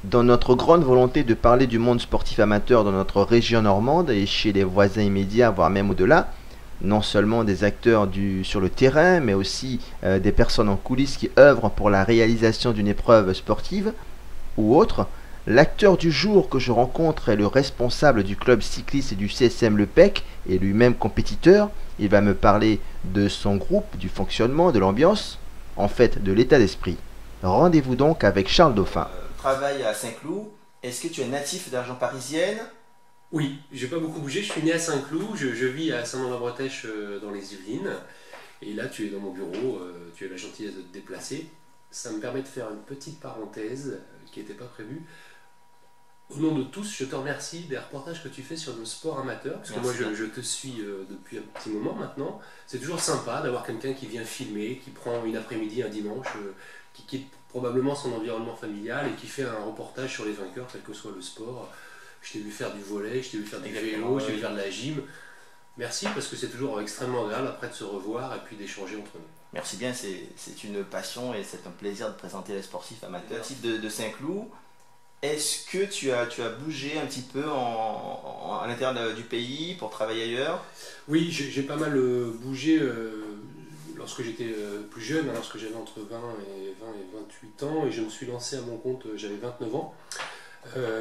Dans notre grande volonté de parler du monde sportif amateur dans notre région normande et chez les voisins immédiats, voire même au-delà, non seulement des acteurs sur le terrain, mais aussi des personnes en coulisses qui œuvrent pour la réalisation d'une épreuve sportive ou autre, l'acteur du jour que je rencontre est le responsable du club cycliste et du CSM Le Pec et lui-même compétiteur. Il va me parler de son groupe, du fonctionnement, de l'ambiance, en fait de l'état d'esprit. Rendez-vous donc avec Charles Dauphin. Travaille à Saint-Cloud. Est-ce que tu es natif d'Argent parisienne? Oui, j'ai pas beaucoup bougé, je suis né à Saint-Cloud, je vis à Saint-Mandrin-Bretèche dans les Yvelines. Et là, tu es dans mon bureau, tu as la gentillesse de te déplacer. Ça me permet de faire une petite parenthèse qui n'était pas prévue. Au nom de tous, je te remercie des reportages que tu fais sur le sport amateur, parce que moi je te suis depuis un petit moment maintenant. C'est toujours sympa d'avoir quelqu'un qui vient filmer, qui prend une après-midi, un dimanche, qui quitte probablement son environnement familial et qui fait un reportage sur les vainqueurs, quel que soit le sport. Je t'ai vu faire du volley, je t'ai vu faire du vélo, je t'ai vu faire de la gym. Merci, parce que c'est toujours extrêmement agréable après de se revoir et puis d'échanger entre nous. Merci bien, c'est une passion et c'est un plaisir de présenter les sportifs amateurs. Natif de Saint-Cloud, est-ce que tu as bougé un petit peu à l'intérieur du pays pour travailler ailleurs? Oui, j'ai pas mal bougé lorsque j'étais plus jeune, hein, lorsque j'avais entre 20 et 28 ans, et je me suis lancé à mon compte, j'avais 29 ans.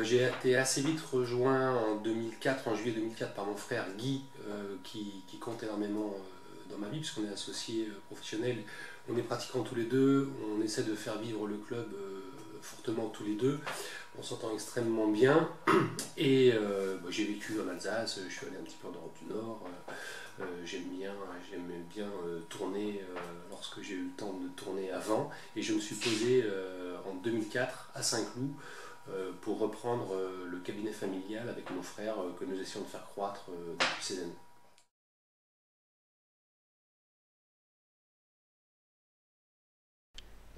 J'ai été assez vite rejoint en 2004, en juillet 2004, par mon frère Guy, qui compte énormément dans ma vie, puisqu'on est associés professionnels, on est pratiquants tous les deux, on essaie de faire vivre le club fortement tous les deux, on s'entend extrêmement bien, et j'ai vécu en Alsace, je suis allé un petit peu en Europe du Nord, j'aimais bien tourner lorsque j'ai eu le temps de tourner avant, et je me suis posé en 2004 à Saint-Cloud, pour reprendre le cabinet familial avec mon frère que nous essayons de faire croître depuis ces années.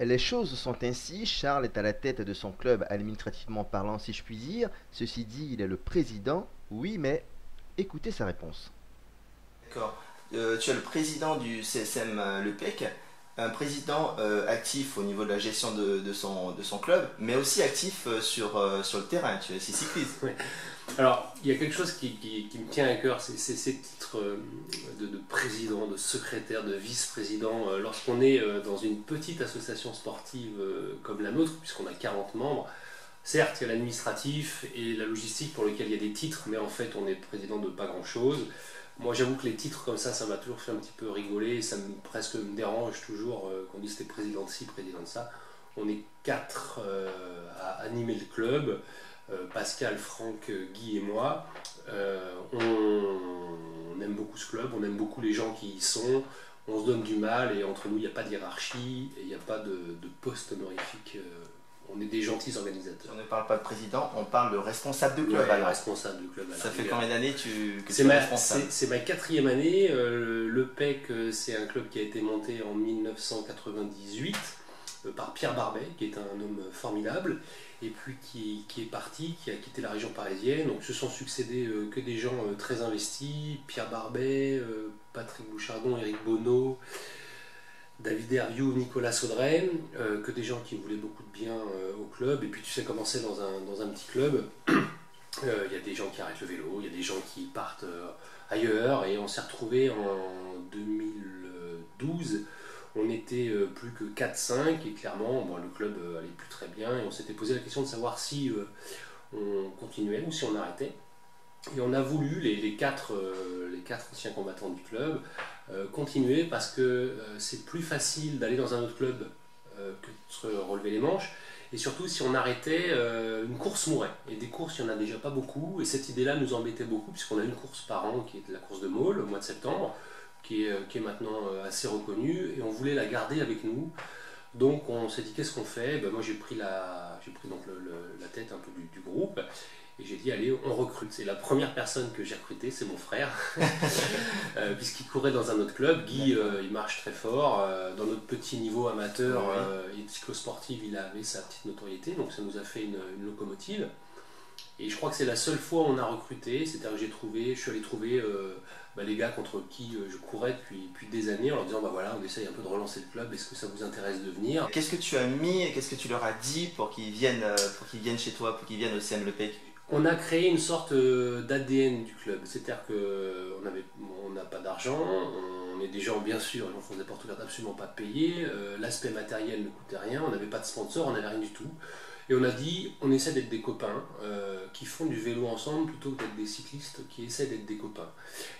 Les choses sont ainsi, Charles est à la tête de son club administrativement parlant si je puis dire, ceci dit il est le président, oui mais écoutez sa réponse. D'accord. Tu es le président du CSM Le Pec, un président actif au niveau de la gestion de son club, mais aussi actif sur le terrain, tu es aussi cycliste. Ouais. Alors, il y a quelque chose qui me tient à cœur, c'est ces titres de président, de secrétaire, de vice-président. Lorsqu'on est dans une petite association sportive comme la nôtre, puisqu'on a 40 membres, certes, il y a l'administratif et la logistique pour lequel il y a des titres, mais en fait, on est président de pas grand-chose. Moi, j'avoue que les titres comme ça m'a toujours fait un petit peu rigoler, presque me dérange toujours qu'on dise t'es président de ci, président de ça. On est 4 à animer le club. Pascal, Franck, Guy et moi, on aime beaucoup ce club, on aime beaucoup les gens qui y sont, on se donne du mal et entre nous il n'y a pas de hiérarchie et il n'y a pas de poste honorifique, on est des gentils organisateurs. On ne parle pas de président, on parle de responsable de club. Ouais, alors. responsable de club. Ça fait combien d'années que tu es responsable? C'est ma 4e année, le PEC c'est un club qui a été monté en 1998 par Pierre Barbet, qui est un homme formidable, et puis qui est parti, qui a quitté la région parisienne. Donc se sont succédés que des gens très investis, Pierre Barbet, Patrick Bouchardon, Éric Bonneau, David Hervieux, Nicolas Saudray, que des gens qui voulaient beaucoup de bien au club. Et puis tu sais comment c'est dans un petit club, il y a des gens qui arrêtent le vélo, il y a des gens qui partent ailleurs, et on s'est retrouvés en 2012. On était plus que 4-5 et clairement le club allait plus très bien et on s'était posé la question de savoir si on continuait ou si on arrêtait. Et on a voulu, les quatre anciens combattants du club, continuer parce que c'est plus facile d'aller dans un autre club que de se relever les manches. Et surtout, si on arrêtait, une course mourrait. Et des courses, il n'y en a déjà pas beaucoup. Et cette idée-là nous embêtait beaucoup puisqu'on a une course par an qui est la course de Maule au mois de septembre. Qui est maintenant assez reconnue et on voulait la garder avec nous. Donc on s'est dit qu'est-ce qu'on fait? Moi j'ai pris donc la tête un peu du groupe et j'ai dit allez on recrute. C'est la première personne que j'ai recrutée, c'est mon frère, puisqu'il courait dans un autre club. Guy il marche très fort, dans notre petit niveau amateur et cyclosportif il avait sa petite notoriété, donc ça nous a fait une locomotive. Et je crois que c'est la seule fois où on a recruté, c'est-à-dire que je suis allé trouver les gars contre qui je courais depuis des années en leur disant bah voilà, on essaye un peu de relancer le club, est-ce que ça vous intéresse de venir? Qu'est-ce que tu as mis et qu'est-ce que tu leur as dit pour qu'ils viennent chez toi, pour qu'ils viennent au CM Le Pec? On a créé une sorte d'ADN du club, c'est-à-dire qu'on n'a pas d'argent, on est des gens bien sûr, on fonce des portes ouvertes absolument pas payés, l'aspect matériel ne coûtait rien, on n'avait pas de sponsor, on n'avait rien du tout. Et on a dit, on essaie d'être des copains qui font du vélo ensemble plutôt que d'être des cyclistes qui essaient d'être des copains.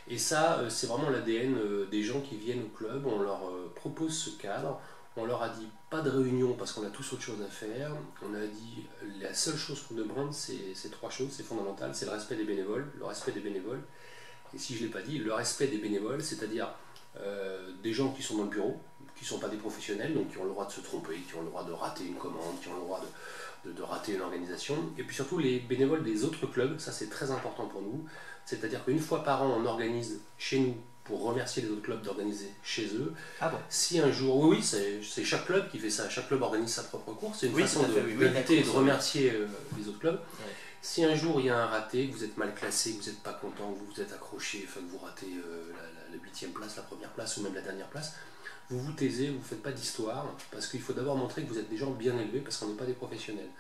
Et ça, c'est vraiment l'ADN des gens qui viennent au club, on leur propose ce cadre. On leur a dit pas de réunion parce qu'on a tous autre chose à faire. On a dit la seule chose qu'on demande, c'est trois choses, c'est fondamental, c'est le respect des bénévoles, le respect des bénévoles. Et si je ne l'ai pas dit, le respect des bénévoles, c'est-à-dire des gens qui sont dans le bureau, qui ne sont pas des professionnels, donc qui ont le droit de se tromper, qui ont le droit de rater une commande, qui ont le droit de rater une organisation. Et puis surtout les bénévoles des autres clubs, ça c'est très important pour nous. C'est-à-dire qu'une fois par an, on organise chez nous pour remercier les autres clubs d'organiser chez eux. Ah bon? Si un jour, oui, c'est chaque club qui fait ça, chaque club organise sa propre course, c'est une façon d'inviter et de remercier les autres clubs. Ouais. Si un jour il y a un raté, que vous êtes mal classé, que vous n'êtes pas content, que vous vous êtes accroché, enfin, que vous ratez la 8e place, la première place ou même la dernière place, vous vous taisez, vous ne faites pas d'histoire, parce qu'il faut d'abord montrer que vous êtes des gens bien élevés, parce qu'on n'est pas des professionnels.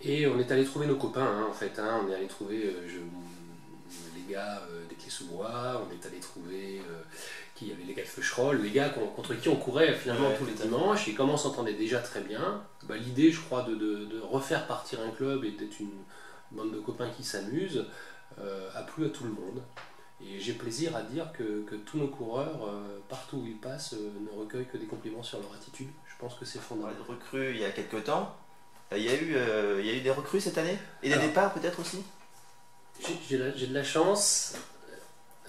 Et on est allé trouver nos copains, en fait, on est allé trouver les gars des Clés-sous-Bois, on est allé trouver qui y avait les gars de Feucherolles, les gars contre qui on courait finalement tous les dimanches, et comme on s'entendait déjà très bien, l'idée je crois de refaire partir un club et d'être une bande de copains qui s'amusent a plu à tout le monde. Et j'ai plaisir à dire que tous nos coureurs, partout où ils passent, ne recueillent que des compliments sur leur attitude. Je pense que c'est fondamental. On a recrues il y a quelques temps. Il y a eu des recrues cette année? Et des départs peut-être aussi? J'ai de la chance.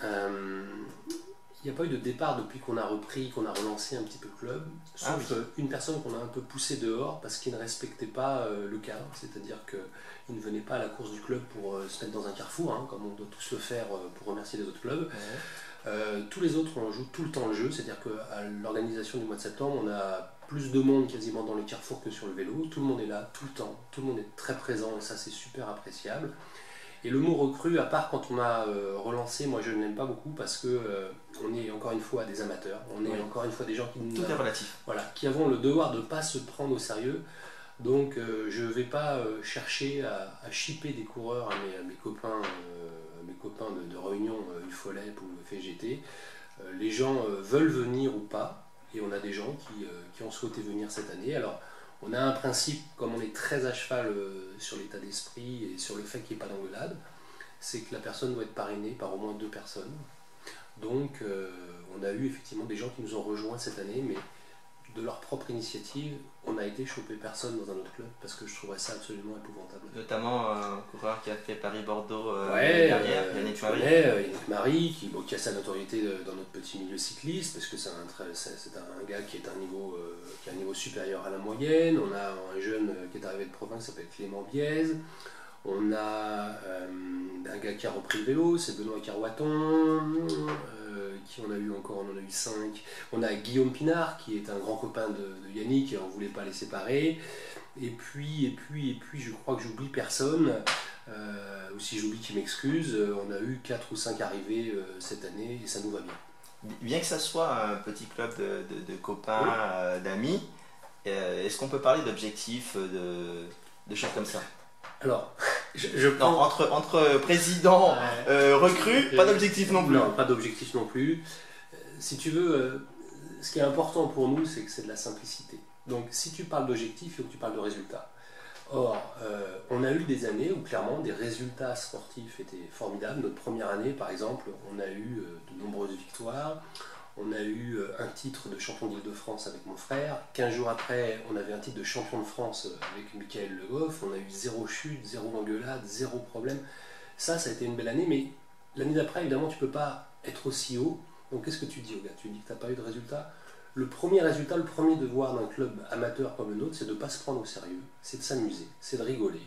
Il n'y a pas eu de départ depuis qu'on a repris, qu'on a relancé un petit peu le club, sauf une personne qu'on a un peu poussée dehors parce qu'il ne respectait pas le cadre, c'est-à-dire qu'il ne venait pas à la course du club pour se mettre dans un carrefour, comme on doit tous le faire pour remercier les autres clubs. Ouais. Tous les autres, on joue tout le temps le jeu, c'est-à-dire qu'à l'organisation du mois de septembre, on a plus de monde quasiment dans les carrefours que sur le vélo, tout le monde est là, tout le temps, tout le monde est très présent et ça c'est super appréciable. Et le mot recrue, à part quand on a relancé, moi je ne l'aime pas beaucoup parce que on est encore une fois des amateurs, on est encore une fois des gens qui, tout est relatif. Voilà, qui avons le devoir de ne pas se prendre au sérieux. Donc je ne vais pas chercher à shipper des coureurs à mes copains de réunion UFOLEP ou FGT. Les gens veulent venir ou pas, et on a des gens qui ont souhaité venir cette année. Alors, on a un principe, comme on est très à cheval sur l'état d'esprit et sur le fait qu'il n'y ait pas d'engueulade, c'est que la personne doit être parrainée par au moins 2 personnes. Donc on a eu effectivement des gens qui nous ont rejoints cette année, mais de leur propre initiative, on a été choper personne dans un autre club parce que je trouverais ça absolument épouvantable. Notamment un coureur qui a fait Paris-Bordeaux l'année dernière, Yannick Marie. Yannick Marie, qui a sa notoriété dans notre petit milieu cycliste, parce que c'est un gars qui a un niveau supérieur à la moyenne. On a un jeune qui est arrivé de province qui s'appelle Clément Biez. On a un gars qui a repris le vélo, c'est Benoît Carouaton. Qui on a eu encore, on en a eu 5. On a Guillaume Pinard qui est un grand copain de Yannick et on ne voulait pas les séparer. Et puis je crois que j'oublie personne, ou si j'oublie qu'il m'excuse. On a eu 4 ou 5 arrivées cette année et ça nous va bien. Bien que ça soit un petit club de copains, d'amis, est-ce qu'on peut parler d'objectifs, de choses comme ça? Alors, non, entre président, recrue, pas d'objectif non plus. Non, pas d'objectif non plus. Si tu veux, ce qui est important pour nous, c'est que c'est de la simplicité. Donc, si tu parles d'objectif, il faut que tu parles de résultats. Or, on a eu des années où clairement des résultats sportifs étaient formidables. Notre première année, par exemple, on a eu de nombreuses victoires. On a eu un titre de champion d'Île-de-France avec mon frère. 15 jours après, on avait un titre de champion de France avec Michael Le Goff. On a eu 0 chute, 0 engueulade, 0 problème. Ça a été une belle année, mais l'année d'après, évidemment, tu ne peux pas être aussi haut. Donc qu'est-ce que tu dis aux gars? Tu dis que tu n'as pas eu de résultat. Le premier résultat, le premier devoir d'un club amateur comme le nôtre, c'est de ne pas se prendre au sérieux, c'est de s'amuser, c'est de rigoler.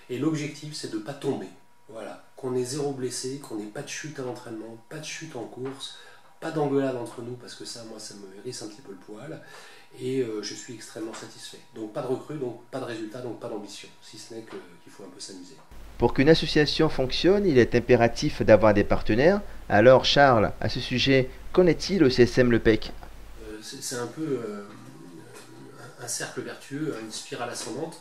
Et l'objectif, c'est de ne pas tomber. Voilà. Qu'on ait 0 blessé, qu'on n'ait pas de chute à l'entraînement, pas de chute en course, pas d'engueulade entre nous, parce que ça, moi, ça me hérisse un petit peu le poil. Et je suis extrêmement satisfait. Donc pas de recrue, donc pas de résultat, donc pas d'ambition. Si ce n'est qu'il faut un peu s'amuser. Pour qu'une association fonctionne, il est impératif d'avoir des partenaires. Alors Charles, à ce sujet, qu'en est-il au CSM Le Pec? C'est un peu un cercle vertueux, une spirale ascendante.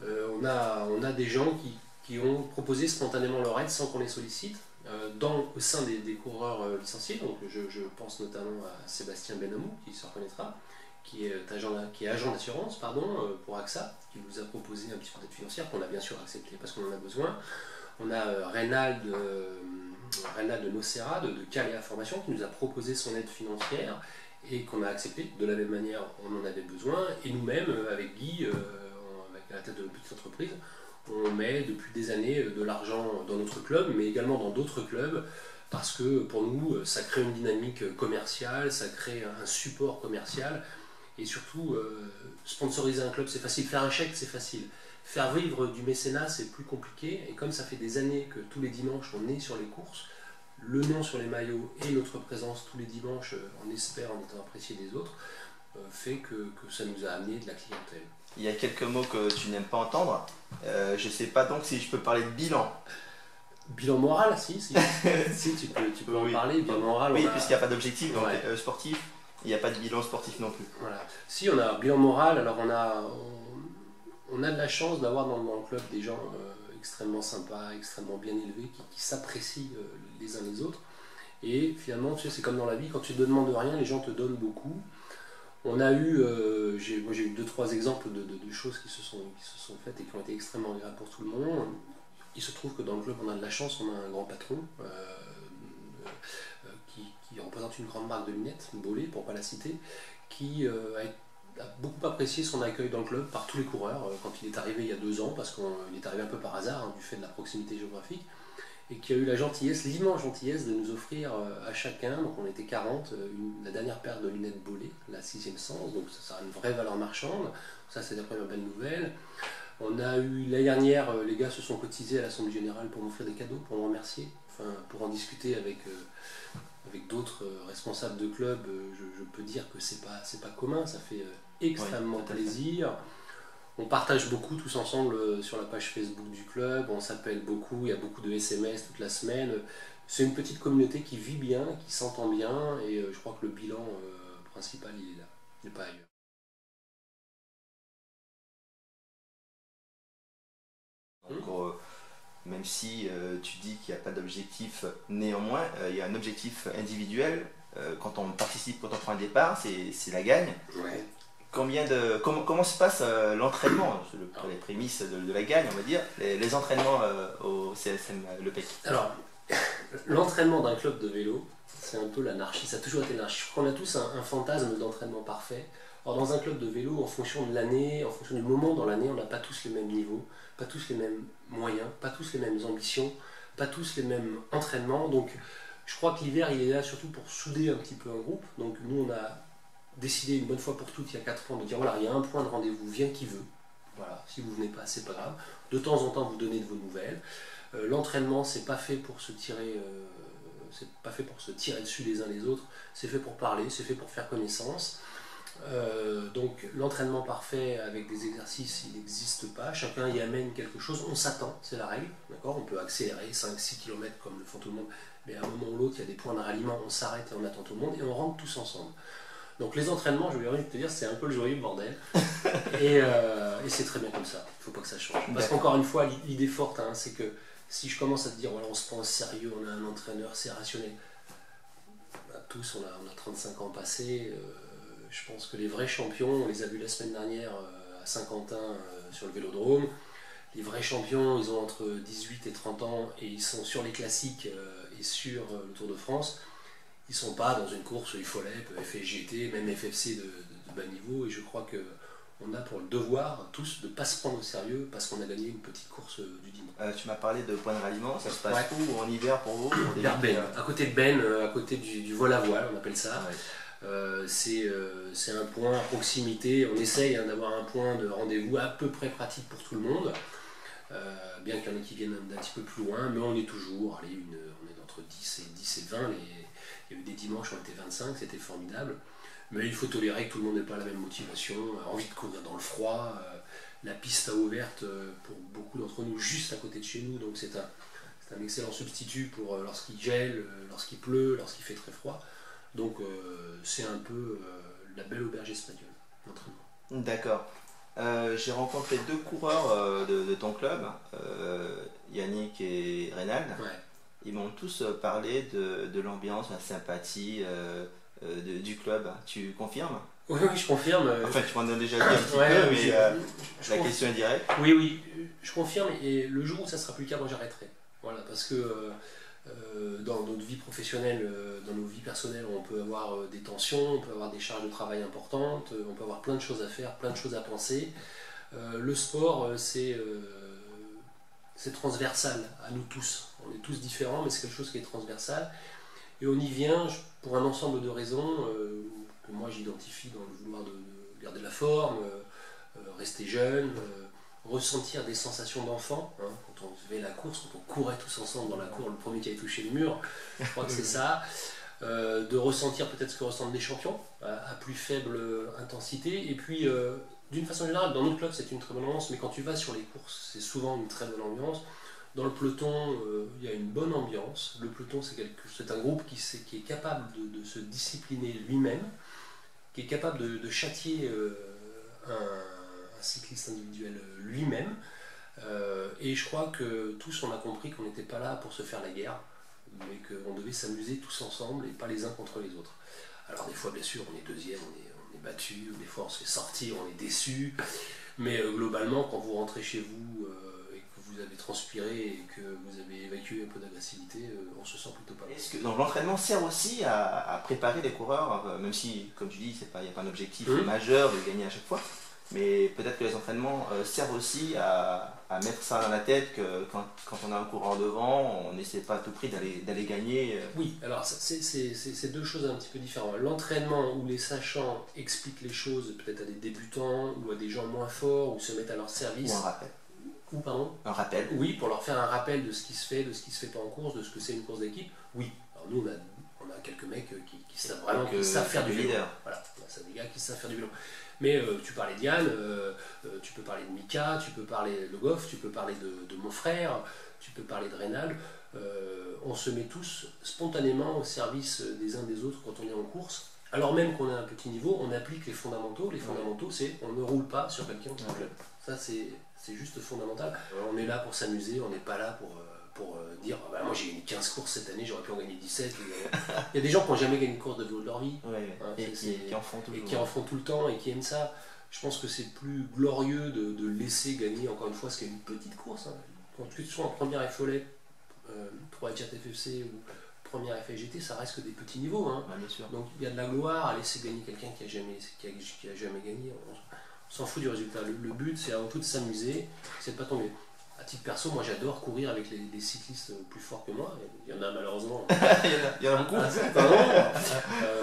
On a des gens qui ont proposé spontanément leur aide sans qu'on les sollicite, au sein des coureurs licenciés. Donc je pense notamment à Sébastien Benamou, qui se reconnaîtra, qui est agent d'assurance pour AXA, qui nous a proposé un petit peu d'aide financière qu'on a bien sûr accepté parce qu'on en a besoin. On a Reynald de Nocera de Calais Formation qui nous a proposé son aide financière et qu'on a accepté. De la même manière, on en avait besoin. Et nous-mêmes, avec Guy, avec la tête de notre petite entreprise, on met depuis des années de l'argent dans notre club, mais également dans d'autres clubs, parce que pour nous, ça crée une dynamique commerciale, ça crée un support commercial. Et surtout, sponsoriser un club, c'est facile. Faire un chèque, c'est facile. Faire vivre du mécénat, c'est plus compliqué. Et comme ça fait des années que tous les dimanches, on est sur les courses, le nom sur les maillots et notre présence tous les dimanches, on espère, en étant apprécié des autres, fait que ça nous a amené de la clientèle. Il y a quelques mots que tu n'aimes pas entendre. Je ne sais pas donc si je peux parler de bilan. Bilan moral, si, si tu peux en parler. Bilan moral, oui, puisqu'il n'y a pas d'objectif sportif. Il n'y a pas de bilan sportif non plus. Voilà. Si, on a un bilan moral, alors on a de la chance d'avoir dans le club des gens extrêmement sympas, extrêmement bien élevés, qui s'apprécient les uns les autres. Et finalement, tu sais, c'est comme dans la vie, quand tu ne demandes rien, les gens te donnent beaucoup. On a eu, moi j'ai eu 2-3 exemples de choses qui se sont faites et qui ont été extrêmement agréables pour tout le monde. Il se trouve que dans le club, on a de la chance, on a un grand patron qui représente une grande marque de lunettes, Bollé, pour ne pas la citer, qui a beaucoup apprécié son accueil dans le club par tous les coureurs quand il est arrivé il y a 2 ans, parce qu'il est arrivé un peu par hasard, du fait de la proximité géographique, et qui a eu la gentillesse, l'immense gentillesse de nous offrir à chacun, donc on était 40, la dernière paire de lunettes Bollé, la 6e sens, donc ça a une vraie valeur marchande, ça c'est la première belle nouvelle. On a eu l'année dernière, les gars se sont cotisés à l'Assemblée Générale pour m'offrir des cadeaux, pour me remercier, pour en discuter avec d'autres responsables de club. Je peux dire que c'est pas commun, ça fait extrêmement plaisir. On partage beaucoup tous ensemble sur la page Facebook du club, on s'appelle beaucoup, il y a beaucoup de SMS toute la semaine. C'est une petite communauté qui vit bien, qui s'entend bien, et je crois que le bilan principal il est là, il n'est pas ailleurs. Donc, même si tu dis qu'il n'y a pas d'objectif, néanmoins, il y a un objectif individuel. Quand on participe, quand on prend un départ, c'est la gagne. Ouais. Comment se passe l'entraînement, les prémices de la gagne, on va dire, les entraînements au CSM Le Pec? Alors, l'entraînement d'un club de vélo, c'est un peu l'anarchie, ça a toujours été l'anarchie. Je crois qu'on a tous un fantasme d'entraînement parfait. Or, dans un club de vélo, en fonction de l'année, en fonction du moment dans l'année, on n'a pas tous les mêmes niveaux, pas tous les mêmes moyens, pas tous les mêmes ambitions, pas tous les mêmes entraînements. Donc, je crois que l'hiver, il est là surtout pour souder un petit peu un groupe. Donc, nous, on a décidé une bonne fois pour toutes, il y a 4 ans, de dire voilà, il y a un point de rendez-vous, vient qui veut. Voilà, si vous venez pas, c'est pas grave. De temps en temps, vous donnez de vos nouvelles. L'entraînement, c'est pas fait pour se tirer dessus les uns les autres. C'est fait pour parler, c'est fait pour faire connaissance. Donc l'entraînement parfait avec des exercices, il n'existe pas. Chacun y amène quelque chose. On s'attend, c'est la règle. D'accord, on peut accélérer 5-6 km comme le font tout le monde. Mais à un moment ou l'autre, il y a des points de ralliement. On s'arrête et on attend tout le monde et on rentre tous ensemble. Donc les entraînements, je vais te dire, c'est un peu le joyeux bordel. Et c'est très bien comme ça. Il ne faut pas que ça change. Parce qu'encore une fois, l'idée forte, c'est que si je commence à te dire, voilà, on se prend au sérieux, on a un entraîneur, c'est rationnel. Tous, on a 35 ans passés. Je pense que les vrais champions, on les a vus la semaine dernière à Saint-Quentin sur le Vélodrome. Les vrais champions, ils ont entre 18 et 30 ans et ils sont sur les classiques et sur le Tour de France. Ils ne sont pas dans une course IFOLEP, FSGT, même FFC de bas niveau. Et je crois qu'on a pour le devoir tous de ne pas se prendre au sérieux parce qu'on a gagné une petite course du dimanche. Tu m'as parlé de points de ralliement, ça se passe où en hiver pour vous? Vers Ben, à côté de Ben, à côté du vol à voile, on appelle ça. Ouais. C'est un point à proximité. On essaye d'avoir un point de rendez-vous à peu près pratique pour tout le monde. Bien qu'il y en ait qui viennent d'un petit peu plus loin, mais on est toujours, on est entre 10 et 20. Il y a eu des dimanches, on était 25, c'était formidable. Mais il faut tolérer que tout le monde n'ait pas la même motivation, envie de courir dans le froid. la piste à eau verte pour beaucoup d'entre nous juste à côté de chez nous, donc c'est un excellent substitut pour lorsqu'il gèle, lorsqu'il pleut, lorsqu'il fait très froid. Donc c'est un peu la belle auberge espagnole d'entraînement. D'accord. J'ai rencontré 2 coureurs de ton club, Yannick et Reynald. Ouais. Ils m'ont tous parlé de l'ambiance, la sympathie du club. Tu confirmes? Oui, je confirme. Enfin, tu m'en as déjà dit un petit peu, mais la question est directe. Oui, je confirme. Et le jour où ça sera plus le cas, moi j'arrêterai. Voilà, parce que dans notre vie professionnelle, dans nos vies personnelles, on peut avoir des tensions, on peut avoir des charges de travail importantes, on peut avoir plein de choses à faire, plein de choses à penser. Le sport, c'est transversal à nous tous. On est tous différents, mais c'est quelque chose qui est transversal. Et on y vient pour un ensemble de raisons que moi j'identifie dans le vouloir de garder la forme, rester jeune, ressentir des sensations d'enfant. Hein, quand on faisait la course, quand on courait tous ensemble dans la cour, le premier qui avait touché le mur, je crois que c'est ça. De ressentir peut-être ce que ressentent les champions, à plus faible intensité. Et puis, d'une façon générale, dans notre club, c'est une très bonne ambiance, mais quand tu vas sur les courses, c'est souvent une très bonne ambiance. Dans le peloton, il y a une bonne ambiance. Le peloton, c'est un groupe qui est capable de se discipliner lui-même, qui est capable de châtier un cycliste individuel lui-même. Et je crois que tous, on a compris qu'on n'était pas là pour se faire la guerre, mais qu'on devait s'amuser tous ensemble et pas les uns contre les autres. Alors des fois, bien sûr, on est deuxième, on est battu, des fois on se fait sortir, on est déçu, mais globalement, quand vous rentrez chez vous et que vous avez transpiré et que vous avez évacué un peu d'agressivité, on se sent plutôt pas mal. Est-ce que donc, l'entraînement sert aussi à préparer les coureurs, même si, comme tu dis, il n'y a pas un objectif majeur de gagner à chaque fois, mais peut-être que les entraînements servent aussi à mettre ça dans la tête que quand on a un coureur devant, on n'essaie pas à tout prix d'aller gagner. Oui, alors c'est deux choses un petit peu différentes. L'entraînement où les sachants expliquent les choses peut-être à des débutants ou à des gens moins forts ou se mettent à leur service. Ou un rappel. Ou pardon? Un rappel. Oui, pour leur faire un rappel de ce qui se fait, de ce qui se fait pas en course, de ce que c'est une course d'équipe. Oui. Alors nous, on a quelques mecs qui savent vraiment qui savent faire du vélo. Voilà, c'est des gars qui savent faire du vélo. Mais tu parlais de Yann, tu peux parler de Mika, tu peux parler de Goff, tu peux parler de mon frère, tu peux parler de Reynald. On se met tous spontanément au service des uns des autres quand on est en course. Alors même qu'on a un petit niveau, on applique les fondamentaux. Les fondamentaux, c'est on ne roule pas sur quelqu'un qui roule. Ça, c'est juste fondamental. On est là pour s'amuser, on n'est pas là pour dire bah, moi j'ai gagné 15 courses cette année, j'aurais pu en gagner 17. Il y a des gens qui n'ont jamais gagné une course de vélo de leur vie, hein, et qui en font toujours. Et qui en font tout le temps et qui aiment ça. Je pense que c'est plus glorieux de laisser gagner encore une fois ce qui est une petite course. Hein. Quand tu sois en première FOLET, 3 Jet FFC ou première FIGT, ça reste que des petits niveaux. Hein. Ouais, bien sûr. Donc il y a de la gloire à laisser gagner quelqu'un qui a jamais gagné. On s'en fout du résultat. Le but, c'est avant tout de s'amuser, c'est de pas tomber. À titre perso, moi j'adore courir avec les cyclistes plus forts que moi. Il y en a malheureusement. il y en a beaucoup.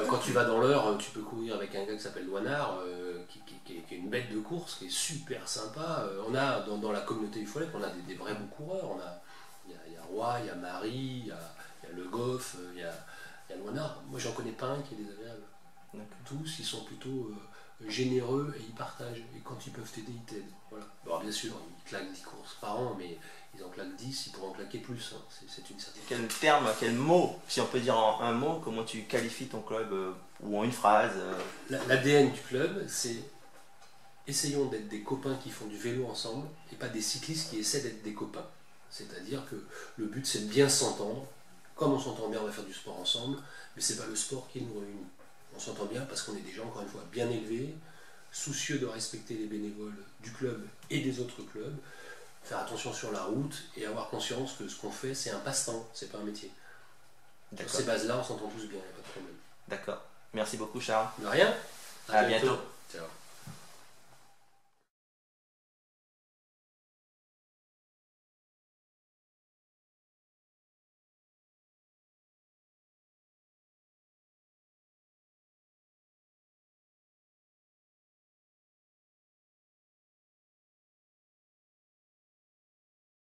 Quand tu vas dans l'heure, tu peux courir avec un gars qui s'appelle Douanard, qui est une bête de course, qui est super sympa. On a dans la communauté du Follet, on a des vrais bons coureurs. Il y a Roy, il y a Marie, il y a Le Goff, il y a Douanard. Moi j'en connais pas un qui est désagréable. Tous ils sont plutôt généreux et ils partagent. Et quand ils peuvent t'aider, ils t'aident. Voilà. Alors bien sûr, ils claquent 10 courses par an, mais ils en claquent 10, ils pourront en claquer plus. Hein. C'est une certitude. Quel terme, quel mot, si on peut dire en un mot, comment tu qualifies ton club ou en une phrase L'ADN du club, c'est essayons d'être des copains qui font du vélo ensemble et pas des cyclistes qui essaient d'être des copains. C'est-à-dire que le but c'est de bien s'entendre. Comme on s'entend bien, on va faire du sport ensemble, mais c'est pas le sport qui nous réunit. On s'entend bien parce qu'on est des gens, encore une fois, bien élevés, soucieux de respecter les bénévoles du club et des autres clubs, faire attention sur la route et avoir conscience que ce qu'on fait, c'est un passe-temps, c'est pas un métier. Sur ces bases-là, on s'entend tous bien, il n'y a pas de problème. D'accord. Merci beaucoup, Charles. De rien. À bientôt. Ciao.